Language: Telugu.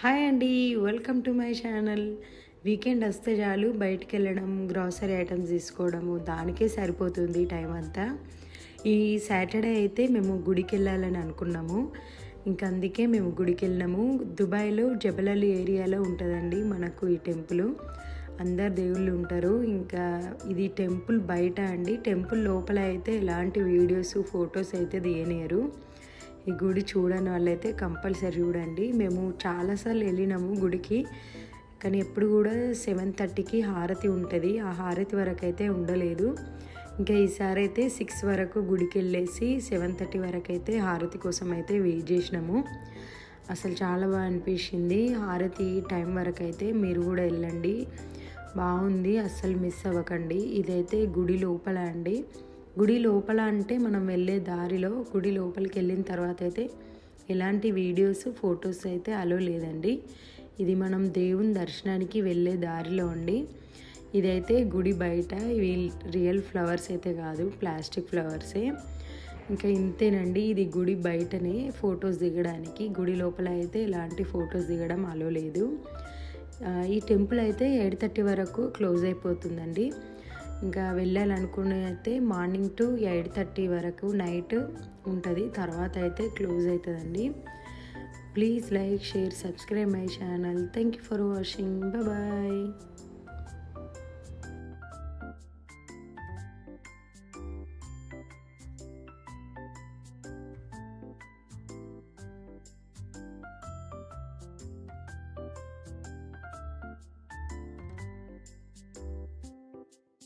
హాయ్ అండి, welcome to my channel. Weekend వస్తే చాలు బయటికి వెళ్ళడం, గ్రాసరీ ఐటమ్స్ తీసుకోవడము దానికే సరిపోతుంది టైం అంతా. ఈ సాటర్డే అయితే మేము గుడికి వెళ్ళాలని అనుకున్నాము. ఇంకా అందుకే మేము గుడికి వెళ్ళినాము. దుబాయ్లో జబల్ ఏరియాలో ఉంటుందండి మనకు ఈ టెంపుల్. అందరు దేవుళ్ళు ఉంటారు. ఇంకా ఇది టెంపుల్ బయట అండి. టెంపుల్ లోపల అయితే ఎలాంటి వీడియోస్ ఫొటోస్ అయితే తీయనియరు. ఈ గుడి చూడని వాళ్ళైతే కంపల్సరీ చూడండి. మేము చాలాసార్లు వెళ్ళినాము గుడికి, కానీ ఎప్పుడు కూడా 7:30కి హారతి ఉంటుంది. ఆ హారతి వరకు అయితే ఉండలేదు. ఇంకా ఈసారి అయితే 6 వరకు గుడికి వెళ్ళేసి 7:30 వరకు అయితే హారతి కోసం అయితే వెయిట్ చేసినాము. అసలు చాలా బాగా అనిపించింది. హారతి టైం వరకు అయితే మీరు కూడా వెళ్ళండి, బాగుంది, అస్సలు మిస్ అవ్వకండి. ఇదైతే గుడి లోపల అండి. గుడి లోపల అంటే మనం వెళ్ళే దారిలో, గుడి లోపలికి వెళ్ళిన తర్వాత అయితే ఎలాంటి వీడియోస్ ఫొటోస్ అయితే అలో లేదండి. ఇది మనం దేవుని దర్శనానికి వెళ్ళే దారిలో అండి. ఇదైతే గుడి బయట. ఇవి రియల్ ఫ్లవర్స్ అయితే కాదు, ప్లాస్టిక్ ఫ్లవర్సే. ఇంకా ఇంతేనండి. ఇది గుడి బయటనే ఫొటోస్ దిగడానికి. గుడి లోపల అయితే ఎలాంటి ఫొటోస్ దిగడం అలో లేదు. ఈ టెంపుల్ అయితే 8:30 వరకు క్లోజ్ అయిపోతుందండి. ఇంకా వెళ్ళాలనుకునే అయితే మార్నింగ్ టు 8:30 వరకు నైట్ ఉంటుంది. తర్వాత అయితే క్లోజ్ అవుతుందండి. Please like, share, subscribe my channel. Thank you for watching. Bye.